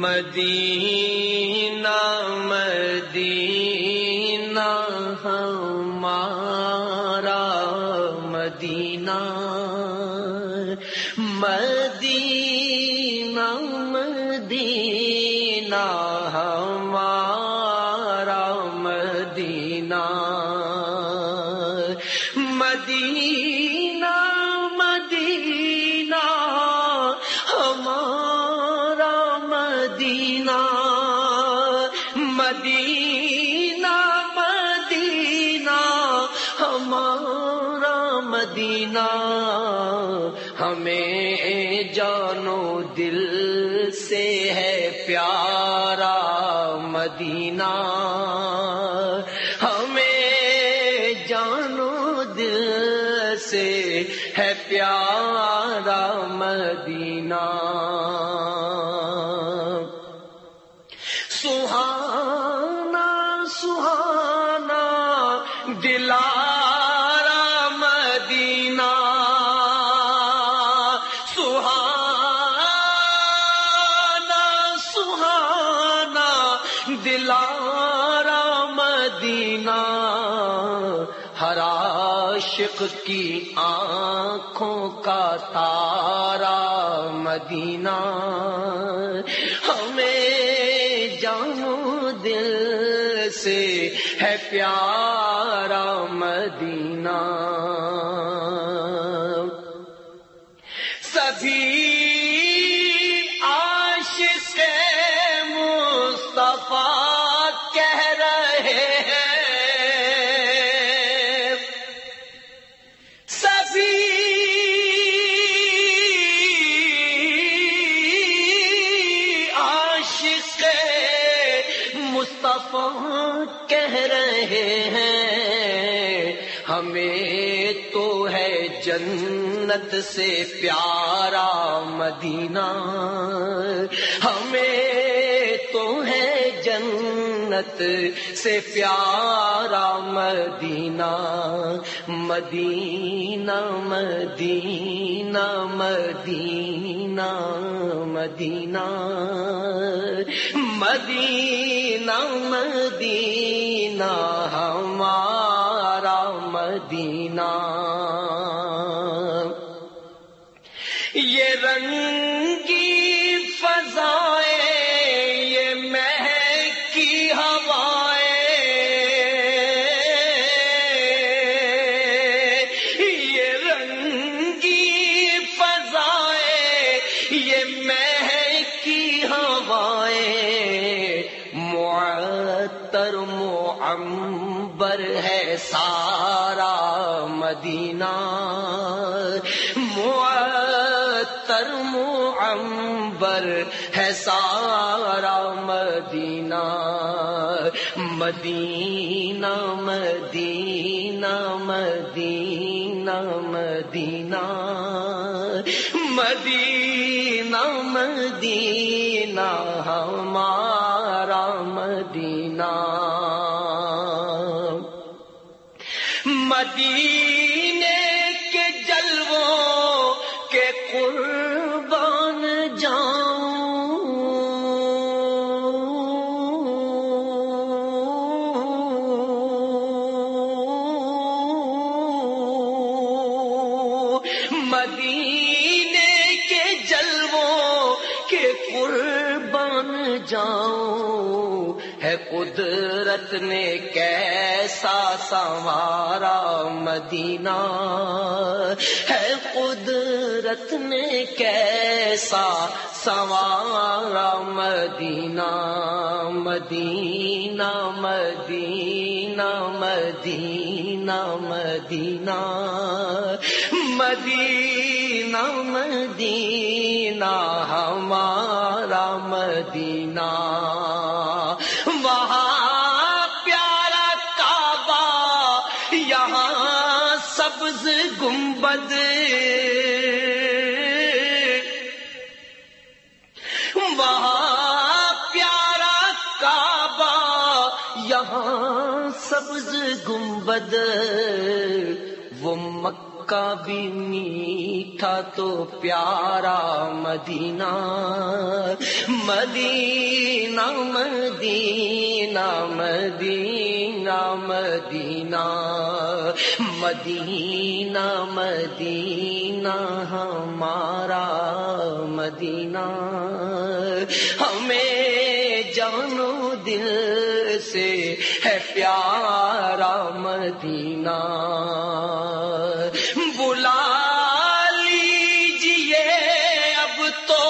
مدینہ مدینہ ہمارا مدینہ، مدینہ مدینہ ہمارا مدینہ، مدینہ مدینہ ہمارا مدینہ، مدینہ مدینہ ہمارا مدینہ، ہمیں جانو دل سے ہے پیارا مدینہ، ہمیں جانو دل سے ہے پیارا مدینہ، سہانا سہانا دلارا مدینہ، سہانا سہانا دلارا مدینہ، ہر عاشق کی آنکھوں کا تارا مدینہ، ہمیں جانو دل سے ہے پیارا مدینہ، سبھی عاشق مصطفیٰ کہہ رہے ہیں، سبھی عاشق مصطفیٰ کہہ رہے ہیں، ہمیں تو ہے جنت سے پیارا مدینہ، ہمیں تو ہے جنت سے پیارا مدینہ، مدینہ مدینہ مدینہ مدینہ، مدینہ مدینہ ہمارا مدینہ، یہ رنگی فضائیں، یہ مہکی ہوائیں، یہ رنگی فضائیں، یہ مہکی ہوائیں، معطر معنبر ہے سارا مدینہ، معطر معنبر ہے سارا مدینہ، مدینہ مدینہ مدینہ مدینہ، مدینہ مدینہ ہمارا مدینہ، مدینے کے جلووں کے قربان جاؤں، مدینے کے جلووں کے قربان جاؤں، ہے قدرت نے کیسا سنوارا مدینہ، ہے قدرت نے کیسا سنوارا مدینہ، مدینہ مدینہ مدینہ مدینہ، مدینہ مدینہ ہمارا مدینہ، وہاں پیارا کعبہ، یہاں سبز گنبد، وہاں پیارا کعبہ، یہاں سبز گنبد، وہ مکہ کا بھی میٹھا تو پیارا مدینہ، مدینہ مدینہ مدینہ مدینہ مدینہ مدینہ ہمارا مدینہ، ہمیں جانو دل سے ہے پیارا مدینہ، بلا لیجئے اب تو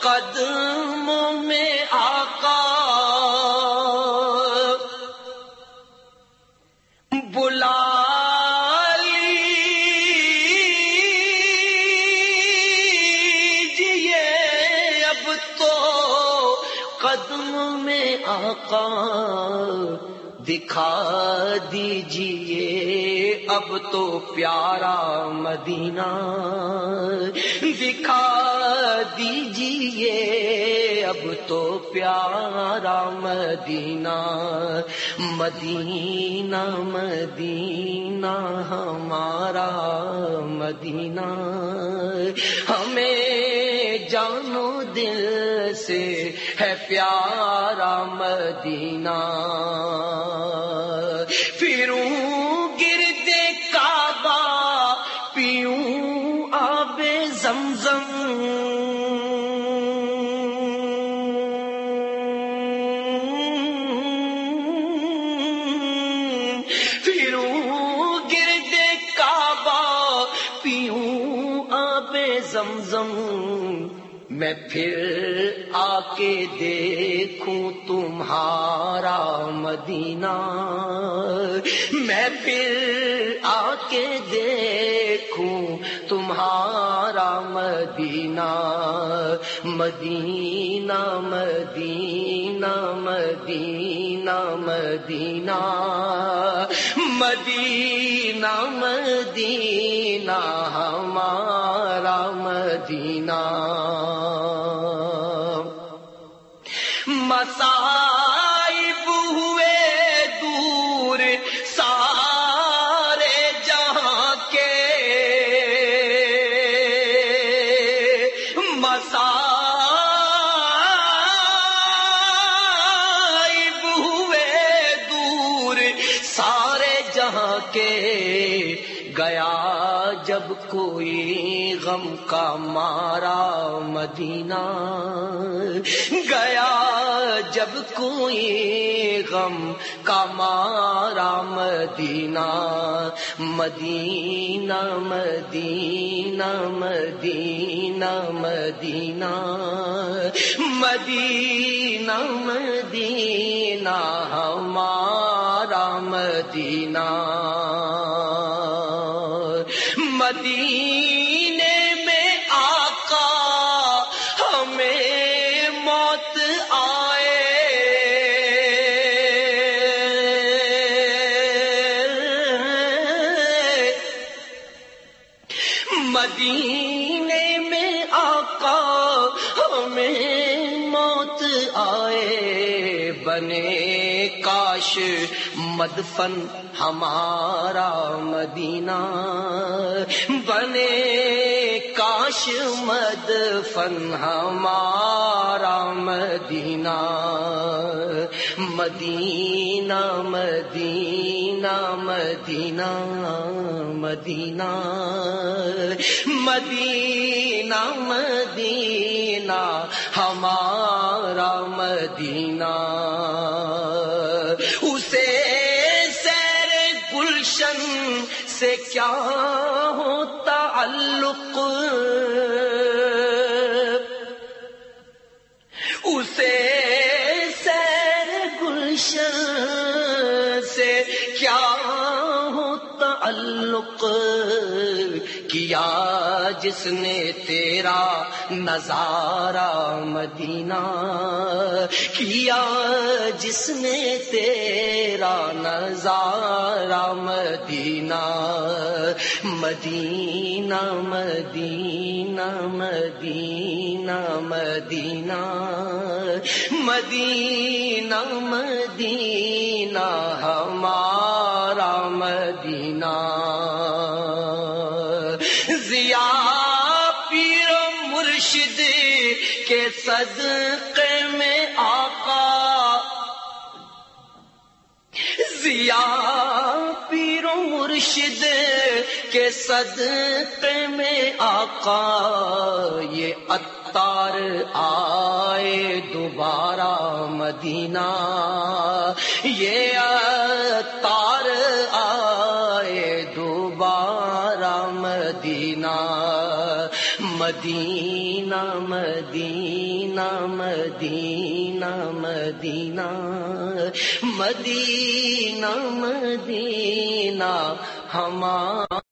قدموں میں آقا، بلا قدم میں آقا، دکھا دیجئے اب تو پیارا مدینہ، دکھا دیجئے اب تو پیارا مدینہ، مدینہ مدینہ ہمارا مدینہ، ہمیں جانو دل سے ہے پیارا مدینہ، پھروں گرد کعبہ پیوں آب زمزم، پھروں گرد کعبہ پیوں آب زمزم، میں پھر آ کے دیکھوں تمہارا مدینہ، میں پھر آ کے دیکھوں تمہارا مدینہ، مدینہ مدینہ مدینہ مدینہ مدینہ مدینہ ہمارا مدینہ، مصائب ہوئے دور سارے جہاں کے، مصائب ہوئے دور سارے جہاں کے، گیا جب کوئی غم کا مارا مدینہ، گیا جب کوئی غم کا مارا مدینہ، مدینہ مدینہ مدینہ مدینہ مدینہ مدینہ ہمارا مدینہ، مدینے میں آقا ہمیں موت آئے، مدینے میں آقا ہمیں موت آئے، بنے کاش مدفن ہمارا مدینہ، بنے کاش مدفن ہمارا مدینہ، مدینہ مدینہ مدینہ مدینہ مدینہ مدینہ ہمارا مدینہ، اسے سیر گلشن سے کیا ہو تعلق، اسے سیر گلشن سے کیا ہو تعلق، کیا جس نے تیرا نظارہ مدینہ، کیا جس نے تیرا نظارہ مدینہ، مدینہ مدینہ مدینہ مدینہ مدینہ مدینہ ہمارا مدینہ۔ مرشد کے صدقے میں آقا یہ عطار آئے دوبارہ مدینہ، یہ عطار آئے دوبارہ مدینہ، مدینہ مدینہ مدینہ مدینہ مدینہ مدینہ ہمارا